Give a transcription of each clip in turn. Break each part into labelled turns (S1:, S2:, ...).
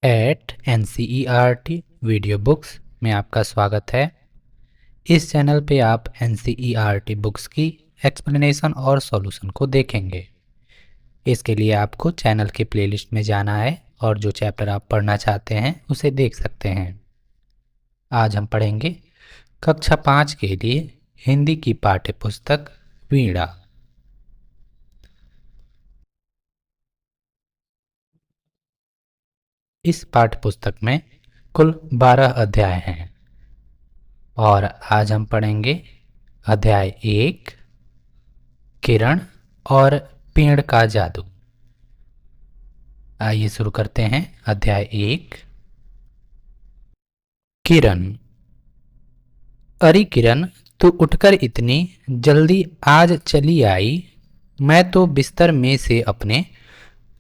S1: Eight NCERT video books में आपका स्वागत है। इस चैनल पे आप NCERT बुक्स की एक्सप्लेनेशन और सॉल्यूशन को देखेंगे। इसके लिए आपको चैनल के प्लेलिस्ट में जाना है और जो चैप्टर आप पढ़ना चाहते हैं उसे देख सकते हैं। आज हम पढ़ेंगे कक्षा 5 के लिए हिंदी की पाठ्य पुस्तक वीणा। इस पाठ्य पुस्तक में कुल 12 अध्याय हैं और आज हम पढ़ेंगे अध्याय 1 किरण और पेड़ का जादू। आइए शुरू करते हैं। अध्याय 1 किरण। अरे किरण, तू उठकर इतनी जल्दी आज चली आई। मैं तो बिस्तर में से अपने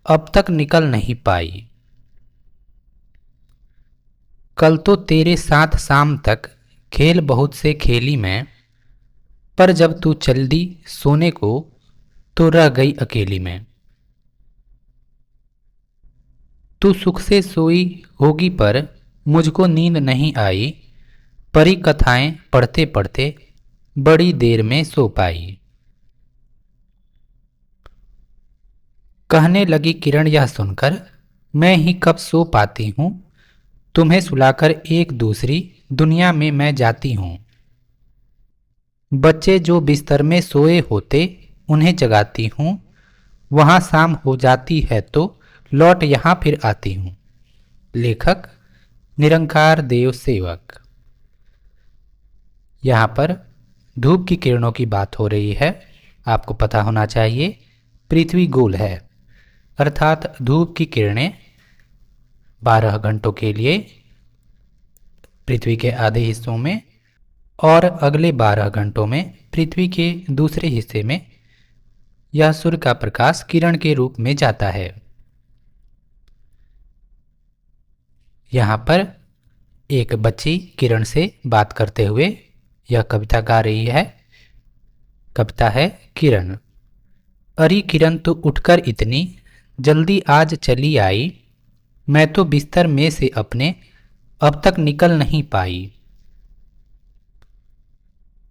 S1: अब तक निकल नहीं पाई। कल तो तेरे साथ शाम तक खेल बहुत से खेली मैं, पर जब तू चल दी सोने को तो रह गई अकेली मैं। तू सुख से सोई होगी पर मुझको नींद नहीं आई। परी कथाएं पढ़ते पढ़ते बड़ी देर में सो पाई। कहने लगी किरण यह सुनकर, मैं ही कब सो पाती हूँ। तुम्हें सुलाकर एक दूसरी दुनिया में मैं जाती हूँ। बच्चे जो बिस्तर में सोए होते उन्हें जगाती हूँ। वहाँ शाम हो जाती है तो लौट यहाँ फिर आती हूँ। लेखक निरंकार देव सेवक। यहाँ पर धूप की किरणों की बात हो रही है। आपको पता होना चाहिए पृथ्वी गोल है, अर्थात धूप की किरणें 12 घंटों के लिए पृथ्वी के आधे हिस्सों में और अगले 12 घंटों में पृथ्वी के दूसरे हिस्से में यह सूर्य का प्रकाश किरण के रूप में जाता है। यहाँ पर एक बच्ची किरण से बात करते हुए यह कविता गा रही है। कविता है किरण। अरे किरण, तो उठकर इतनी जल्दी आज चली आई। मैं तो बिस्तर में से अपने अब तक निकल नहीं पाई।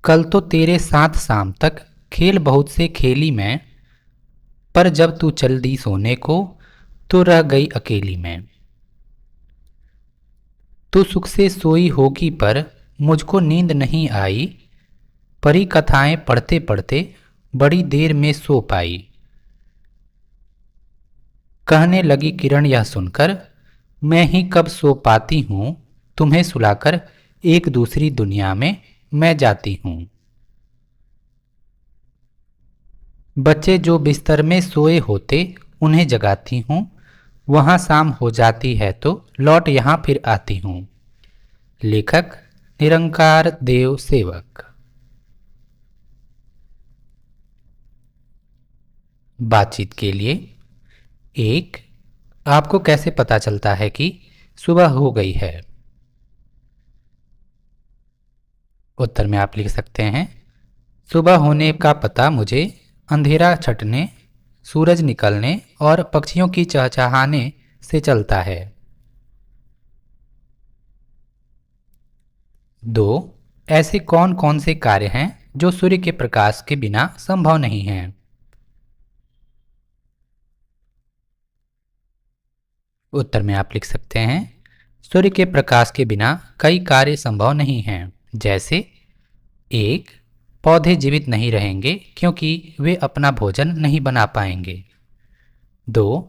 S1: कल तो तेरे साथ शाम तक खेल बहुत से खेली मैं, पर जब तू चल दी सोने को तो रह गई अकेली मैं। तू सुख से सोई होगी पर मुझको नींद नहीं आई। परी कथाएं पढ़ते पढ़ते बड़ी देर में सो पाई। कहने लगी किरण यह सुनकर, मैं ही कब सो पाती हूँ। तुम्हें सुलाकर एक दूसरी दुनिया में मैं जाती हूँ। बच्चे जो बिस्तर में सोए होते उन्हें जगाती हूँ। वहाँ शाम हो जाती है तो लौट यहाँ फिर आती हूँ। लेखक निरंकार देव सेवक। बातचीत के लिए। 1. आपको कैसे पता चलता है कि सुबह हो गई है? उत्तर में आप लिख सकते हैं, सुबह होने का पता मुझे अंधेरा छटने, सूरज निकलने और पक्षियों की चहचहाने से चलता है। 2. ऐसे कौन कौन से कार्य हैं जो सूर्य के प्रकाश के बिना संभव नहीं हैं? उत्तर में आप लिख सकते हैं, सूर्य के प्रकाश के बिना कई कार्य संभव नहीं हैं। जैसे 1. पौधे जीवित नहीं रहेंगे क्योंकि वे अपना भोजन नहीं बना पाएंगे। 2.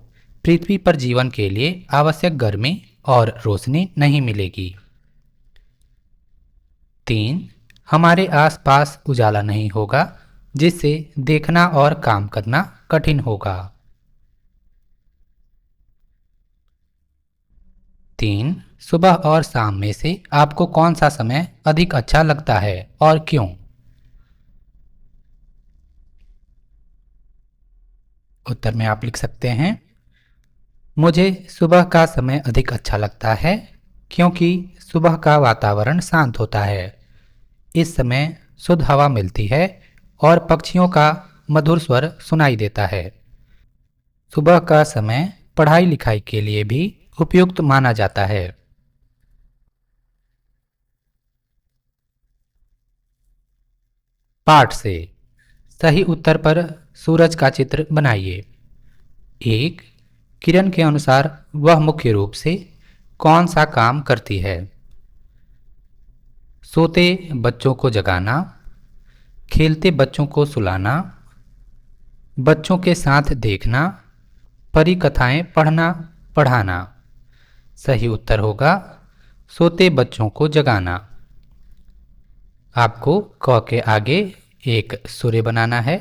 S1: पृथ्वी पर जीवन के लिए आवश्यक गर्मी और रोशनी नहीं मिलेगी। 3. हमारे आसपास उजाला नहीं होगा जिससे देखना और काम करना कठिन होगा। 3. सुबह और शाम में से आपको कौन सा समय अधिक अच्छा लगता है और क्यों? उत्तर में आप लिख सकते हैं, मुझे सुबह का समय अधिक अच्छा लगता है क्योंकि सुबह का वातावरण शांत होता है। इस समय शुद्ध हवा मिलती है और पक्षियों का मधुर स्वर सुनाई देता है। सुबह का समय पढ़ाई लिखाई के लिए भी उपयुक्त माना जाता है? पाठ से सही उत्तर पर सूरज का चित्र बनाइए। एक, किरण के अनुसार वह मुख्य रूप से कौन सा काम करती है? सोते बच्चों को जगाना, खेलते बच्चों को सुलाना, बच्चों के साथ देखना, परी कथाएं पढ़ना पढ़ाना। सही उत्तर होगा सोते बच्चों को जगाना। आपको क के आगे एक सूर्य बनाना है,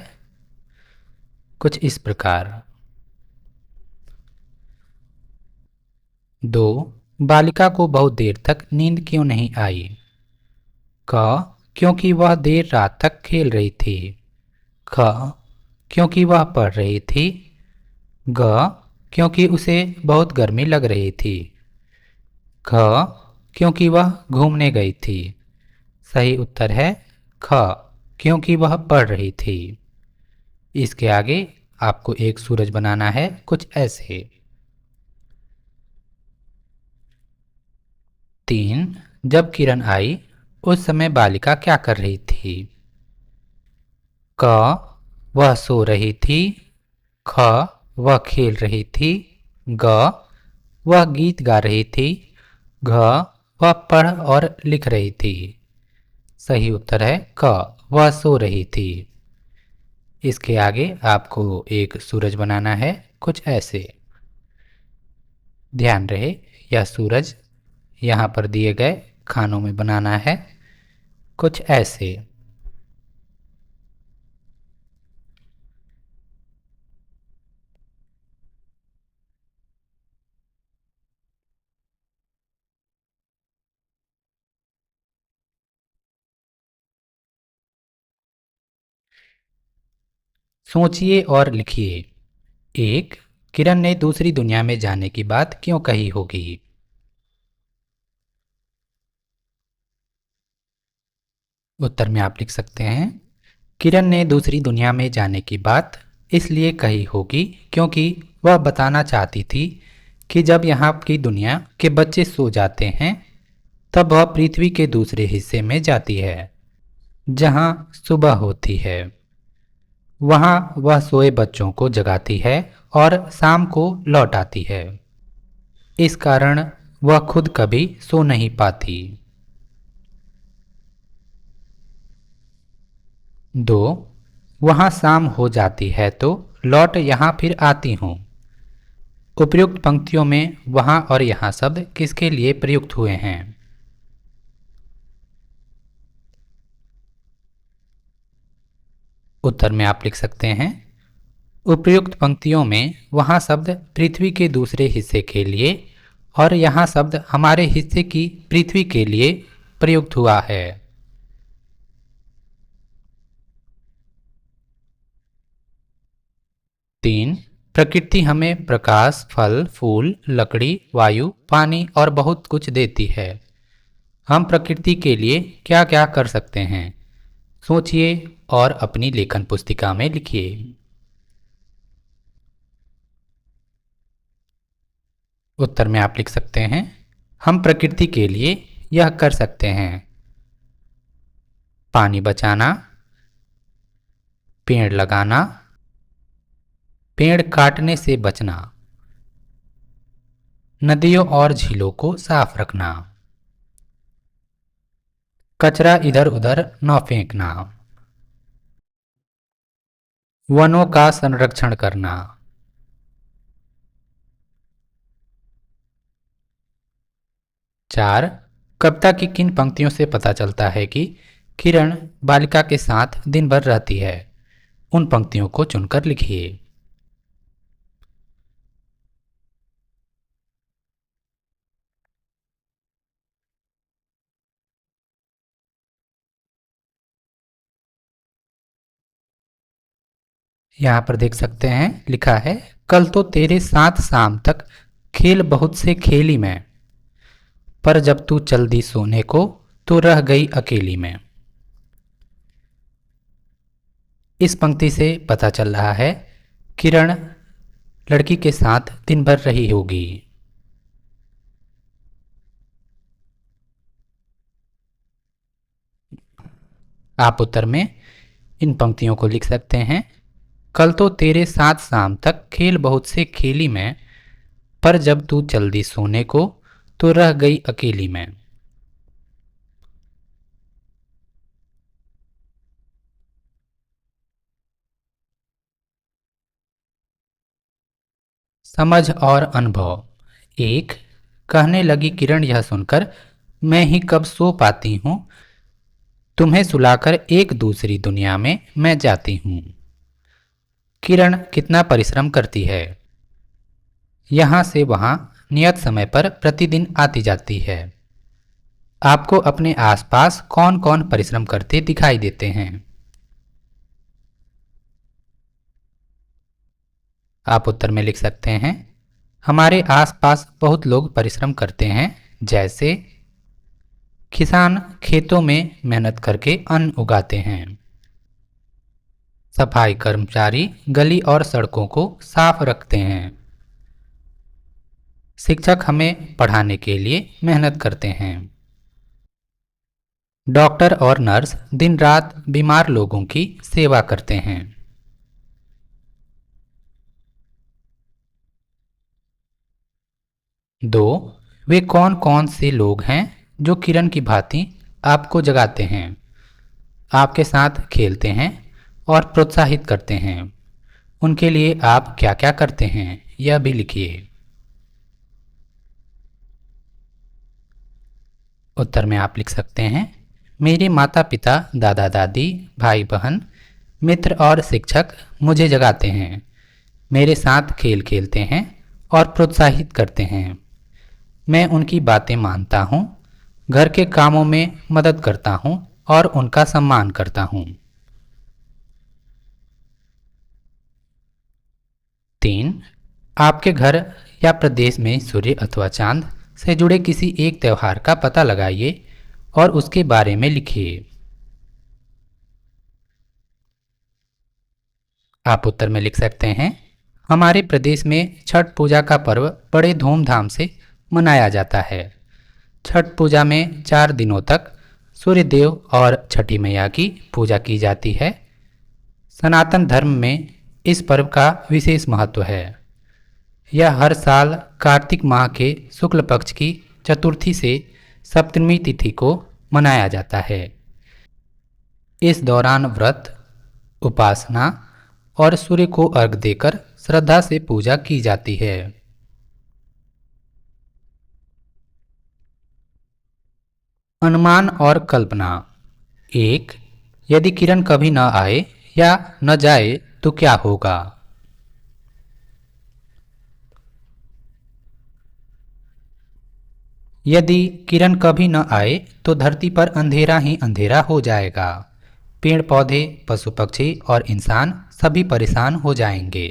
S1: कुछ इस प्रकार। 2, बालिका को बहुत देर तक नींद क्यों नहीं आई? क, क्योंकि वह देर रात तक खेल रही थी। ख, क्योंकि वह पढ़ रही थी। ग, क्योंकि उसे बहुत गर्मी लग रही थी। ख, क्योंकि वह घूमने गई थी। सही उत्तर है ख, क्योंकि वह पढ़ रही थी। इसके आगे आपको एक सूरज बनाना है, कुछ ऐसे। 3, जब किरण आई उस समय बालिका क्या कर रही थी? क, वह सो रही थी। ख, वह खेल रही थी। ग, वह गीत गा रही थी। घ, वह पढ़ और लिख रही थी। सही उत्तर है क, वह सो रही थी। इसके आगे आपको एक सूरज बनाना है, कुछ ऐसे। ध्यान रहे यह सूरज यहाँ पर दिए गए खानों में बनाना है, कुछ ऐसे। सोचिए और लिखिए। 1, किरण ने दूसरी दुनिया में जाने की बात क्यों कही होगी? उत्तर में आप लिख सकते हैं, किरण ने दूसरी दुनिया में जाने की बात इसलिए कही होगी क्योंकि वह बताना चाहती थी कि जब यहाँ की दुनिया के बच्चे सो जाते हैं तब वह पृथ्वी के दूसरे हिस्से में जाती है जहाँ सुबह होती है। वहाँ वह सोए बच्चों को जगाती है और शाम को लौट आती है। इस कारण वह खुद कभी सो नहीं पाती। 2, वहाँ शाम हो जाती है तो लौट यहाँ फिर आती हूँ। उपर्युक्त पंक्तियों में वहाँ और यहाँ शब्द किसके लिए प्रयुक्त हुए हैं? उत्तर में आप लिख सकते हैं, उपर्युक्त पंक्तियों में वहाँ शब्द पृथ्वी के दूसरे हिस्से के लिए और यहाँ शब्द हमारे हिस्से की पृथ्वी के लिए प्रयुक्त हुआ है। 3, प्रकृति हमें प्रकाश, फल, फूल, लकड़ी, वायु, पानी और बहुत कुछ देती है। हम प्रकृति के लिए क्या क्या कर सकते हैं? सोचिए और अपनी लेखन पुस्तिका में लिखिए। उत्तर में आप लिख सकते हैं, हम प्रकृति के लिए यह कर सकते हैं। पानी बचाना, पेड़ लगाना, पेड़ काटने से बचना, नदियों और झीलों को साफ रखना, कचरा इधर उधर न फेंकना, वनों का संरक्षण करना। 4, कविता की किन पंक्तियों से पता चलता है कि किरण बालिका के साथ दिन भर रहती है? उन पंक्तियों को चुनकर लिखिए। यहाँ पर देख सकते हैं लिखा है, कल तो तेरे साथ शाम तक खेल बहुत से खेली मैं, पर जब तू चल दी सोने को तो रह गई अकेली में। इस पंक्ति से पता चल रहा है किरण लड़की के साथ दिन भर रही होगी। आप उत्तर में इन पंक्तियों को लिख सकते हैं। कल तो तेरे साथ शाम तक खेल बहुत से खेली मैं, पर जब तू चल दी सोने को तो रह गई अकेली मैं। समझ और अनुभव। एक, कहने लगी किरण यह सुनकर, मैं ही कब सो पाती हूँ, तुम्हें सुलाकर एक दूसरी दुनिया में मैं जाती हूँ। किरण कितना परिश्रम करती है, यहाँ से वहाँ नियत समय पर प्रतिदिन आती जाती है। आपको अपने आसपास कौन कौन परिश्रम करते दिखाई देते हैं? आप उत्तर में लिख सकते हैं। हमारे आसपास बहुत लोग परिश्रम करते हैं, जैसे किसान खेतों में मेहनत करके अन्न उगाते हैं, सफाई कर्मचारी गली और सड़कों को साफ रखते हैं, शिक्षक हमें पढ़ाने के लिए मेहनत करते हैं, डॉक्टर और नर्स दिन रात बीमार लोगों की सेवा करते हैं। दो, वे कौन कौन से लोग हैं जो किरण की भांति आपको जगाते हैं, आपके साथ खेलते हैं और प्रोत्साहित करते हैं? उनके लिए आप क्या क्या करते हैं, यह भी लिखिए। उत्तर में आप लिख सकते हैं। मेरे माता पिता, दादा दादी, भाई बहन, मित्र और शिक्षक मुझे जगाते हैं, मेरे साथ खेल खेलते हैं और प्रोत्साहित करते हैं। मैं उनकी बातें मानता हूँ, घर के कामों में मदद करता हूँ और उनका सम्मान करता हूँ। 3, आपके घर या प्रदेश में सूर्य अथवा चांद से जुड़े किसी एक त्यौहार का पता लगाइए और उसके बारे में लिखिए। आप उत्तर में लिख सकते हैं। हमारे प्रदेश में छठ पूजा का पर्व बड़े धूमधाम से मनाया जाता है। छठ पूजा में 4 दिनों तक सूर्य देव और छठी मैया की पूजा की जाती है। सनातन धर्म में इस पर्व का विशेष महत्व है। यह हर साल कार्तिक माह के शुक्ल पक्ष की चतुर्थी से सप्तमी तिथि को मनाया जाता है। इस दौरान व्रत, उपासना और सूर्य को अर्घ्य देकर श्रद्धा से पूजा की जाती है। अनुमान और कल्पना। 1, यदि किरण कभी न आए या न जाए तो क्या होगा? यदि किरण कभी न आए तो धरती पर अंधेरा ही अंधेरा हो जाएगा। पेड़ पौधे, पशु पक्षी और इंसान सभी परेशान हो जाएंगे।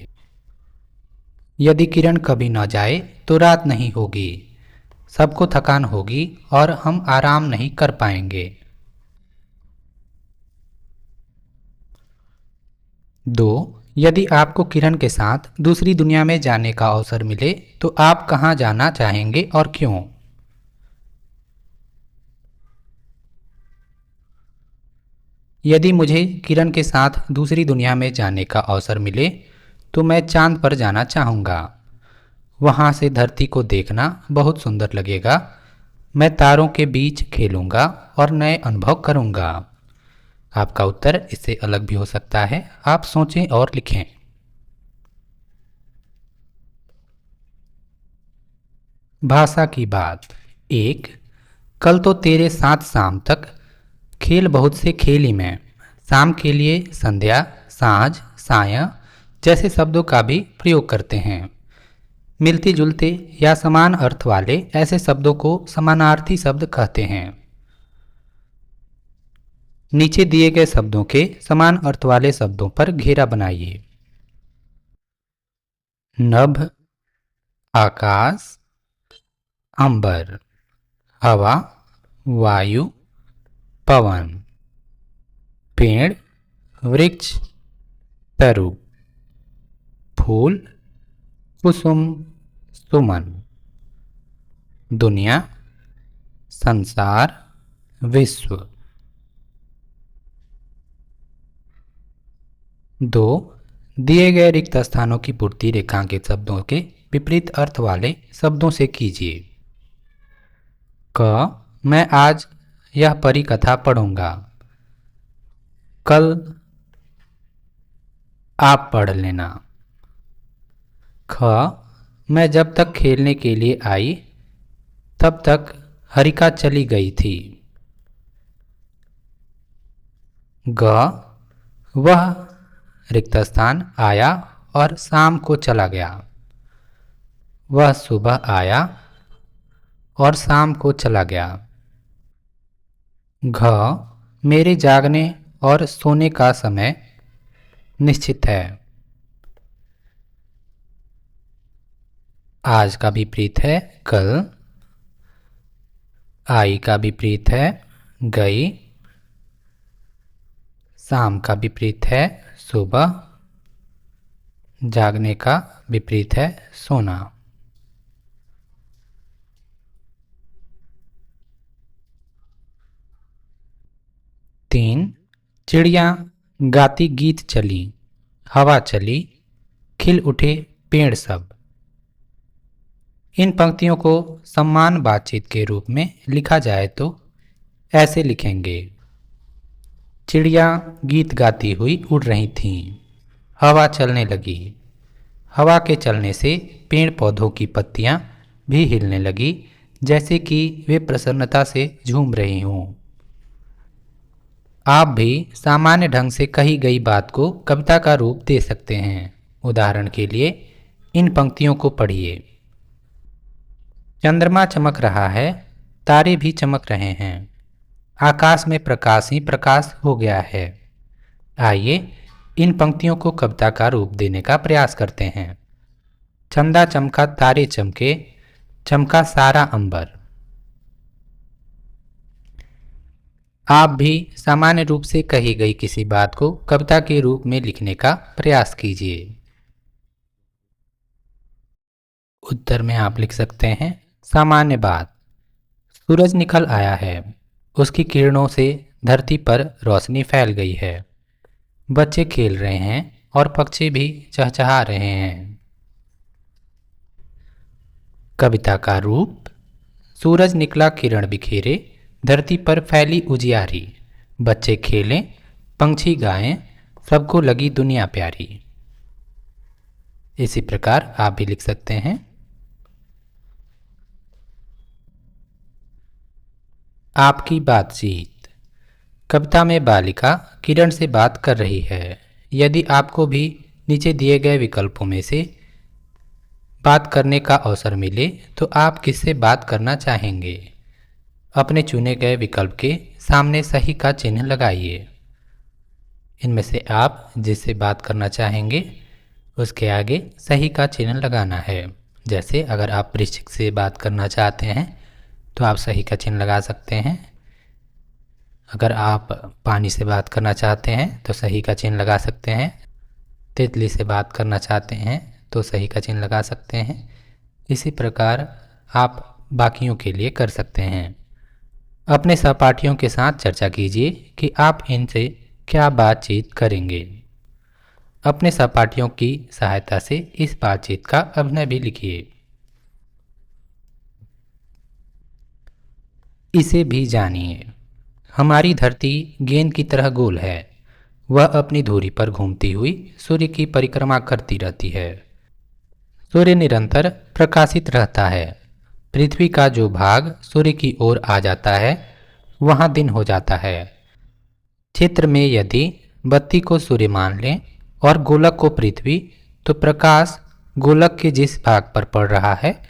S1: यदि किरण कभी न जाए तो रात नहीं होगी, सबको थकान होगी और हम आराम नहीं कर पाएंगे। 2, यदि आपको किरण के साथ दूसरी दुनिया में जाने का अवसर मिले तो आप कहाँ जाना चाहेंगे और क्यों? यदि मुझे किरण के साथ दूसरी दुनिया में जाने का अवसर मिले तो मैं चांद पर जाना चाहूँगा। वहाँ से धरती को देखना बहुत सुंदर लगेगा। मैं तारों के बीच खेलूँगा और नए अनुभव करूँगा। आपका उत्तर इससे अलग भी हो सकता है, आप सोचें और लिखें। भाषा की बात। 1, कल तो तेरे साथ शाम तक खेल बहुत से खेली मैं। शाम के लिए संध्या, साँझ, सायं जैसे शब्दों का भी प्रयोग करते हैं। मिलते जुलते या समान अर्थ वाले ऐसे शब्दों को समानार्थी शब्द कहते हैं। नीचे दिए गए शब्दों के समान अर्थ वाले शब्दों पर घेरा बनाइए। नभ, आकाश, अंबर, हवा, वायु, पवन, पेड़, वृक्ष, तरु, फूल, कुसुम, सुमन, दुनिया, संसार, विश्व। 2. दिए गए रिक्त स्थानों की पूर्ति रेखांकित शब्दों के विपरीत अर्थ वाले शब्दों से कीजिए। क. मैं आज यह परी कथा पढ़ूंगा। कल आप पढ़ लेना। ख. मैं जब तक खेलने के लिए आई तब तक हरिका चली गई थी। ग. वह रिक्त स्थान आया और शाम को चला गया। वह सुबह आया और शाम को चला गया। घ. मेरे जागने और सोने का समय निश्चित है। आज का विपरीत है कल। आई का विपरीत है गई। शाम का विपरीत है सुबह। जागने का विपरीत है सोना। 3. चिड़िया गाती गीत चली, हवा चली, खिल उठे पेड़ सब। इन पंक्तियों को सम्मान बातचीत के रूप में लिखा जाए तो ऐसे लिखेंगे। चिड़िया गीत गाती हुई उड़ रही थीं। हवा चलने लगी। हवा के चलने से पेड़ पौधों की पत्तियां भी हिलने लगी, जैसे कि वे प्रसन्नता से झूम रही हों। आप भी सामान्य ढंग से कही गई बात को कविता का रूप दे सकते हैं। उदाहरण के लिए इन पंक्तियों को पढ़िए। चंद्रमा चमक रहा है, तारे भी चमक रहे हैं, आकाश में प्रकाश ही प्रकाश हो गया है। आइए इन पंक्तियों को कविता का रूप देने का प्रयास करते हैं। चंदा चमका तारे चमके, चमका सारा अंबर। आप भी सामान्य रूप से कही गई किसी बात को कविता के रूप में लिखने का प्रयास कीजिए। उत्तर में आप लिख सकते हैं सामान्य बात। सूरज निकल आया है, उसकी किरणों से धरती पर रोशनी फैल गई है। बच्चे खेल रहे हैं और पक्षी भी चहचहा रहे हैं। कविता का रूप। सूरज निकला किरण बिखेरे, धरती पर फैली उजियारी। बच्चे खेलें, पंछी गाएं, सबको लगी दुनिया प्यारी। इसी प्रकार आप भी लिख सकते हैं। आपकी बातचीत। कविता में बालिका किरण से बात कर रही है। यदि आपको भी नीचे दिए गए विकल्पों में से बात करने का अवसर मिले तो आप किससे बात करना चाहेंगे? अपने चुने गए विकल्प के सामने सही का चिन्ह लगाइए। इनमें से आप जिससे बात करना चाहेंगे उसके आगे सही का चिन्ह लगाना है। जैसे अगर आप वृश्चिक से बात करना चाहते हैं तो आप सही का चिन्ह लगा सकते हैं। अगर आप पानी से बात करना चाहते हैं तो सही का चिन्ह लगा सकते हैं। तितली से बात करना चाहते हैं तो सही का चिन्ह लगा सकते हैं। इसी प्रकार आप बाकियों के लिए कर सकते हैं। अपने सहपाठियों के साथ चर्चा कीजिए कि आप इनसे क्या बातचीत करेंगे। अपने सहपाठियों की सहायता से इस बातचीत का अभिनय भी लिखिए। इसे भी जानिए। हमारी धरती गेंद की तरह गोल है। वह अपनी धुरी पर घूमती हुई सूर्य की परिक्रमा करती रहती है। सूर्य निरंतर प्रकाशित रहता है। पृथ्वी का जो भाग सूर्य की ओर आ जाता है वहाँ दिन हो जाता है। चित्र में यदि बत्ती को सूर्य मान लें और गोलक को पृथ्वी, तो प्रकाश गोलक के जिस भाग पर पड़ रहा है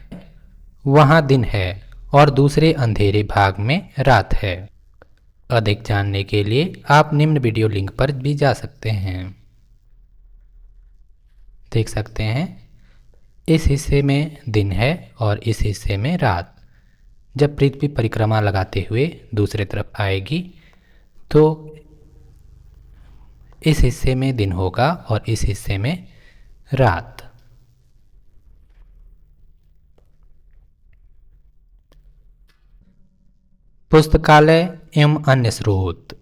S1: वहाँ दिन है और दूसरे अंधेरे भाग में रात है। अधिक जानने के लिए आप निम्न वीडियो लिंक पर भी जा सकते हैं। देख सकते हैं इस हिस्से में दिन है और इस हिस्से में रात। जब पृथ्वी परिक्रमा लगाते हुए दूसरे तरफ आएगी तो इस हिस्से में दिन होगा और इस हिस्से में रात। पुस्तकालय एवं अन्य स्रोत।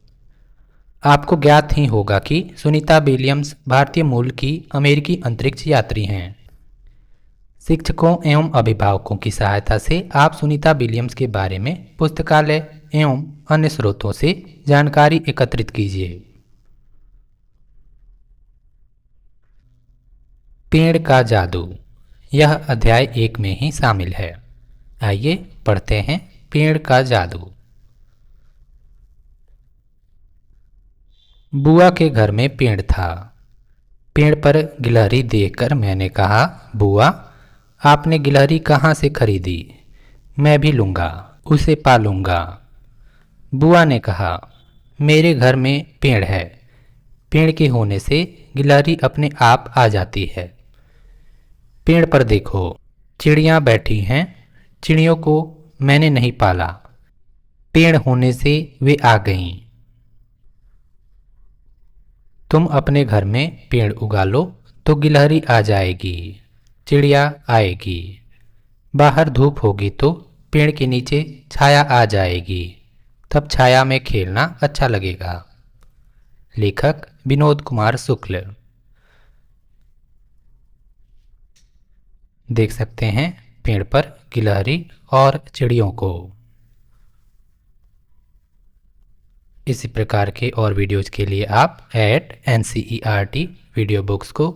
S1: आपको ज्ञात ही होगा कि सुनीता विलियम्स भारतीय मूल की अमेरिकी अंतरिक्ष यात्री हैं। शिक्षकों एवं अभिभावकों की सहायता से आप सुनीता विलियम्स के बारे में पुस्तकालय एवं अन्य स्रोतों से जानकारी एकत्रित कीजिए। पेड़ का जादू, यह अध्याय 1 में ही शामिल है। आइए पढ़ते हैं पेड़ का जादू। बुआ के घर में पेड़ था। पेड़ पर गिलहरी देखकर मैंने कहा, बुआ आपने गिलहरी कहाँ से खरीदी? मैं भी लूँगा, उसे पालूँगा। बुआ ने कहा, मेरे घर में पेड़ है, पेड़ के होने से गिलहरी अपने आप आ जाती है। पेड़ पर देखो, चिड़ियाँ बैठी हैं, चिड़ियों को मैंने नहीं पाला, पेड़ होने से वे आ गईं। तुम अपने घर में पेड़ उगा लो तो गिलहरी आ जाएगी, चिड़िया आएगी। बाहर धूप होगी तो पेड़ के नीचे छाया आ जाएगी, तब छाया में खेलना अच्छा लगेगा। लेखक विनोद कुमार शुक्ल। देख सकते हैं पेड़ पर गिलहरी और चिड़ियों को। इसी प्रकार के और वीडियोज़ के लिए आप @NCERT वीडियो बुक्स को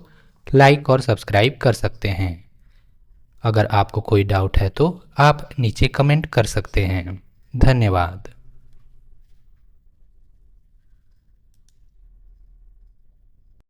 S1: लाइक और सब्सक्राइब कर सकते हैं। अगर आपको कोई डाउट है तो आप नीचे कमेंट कर सकते हैं। धन्यवाद।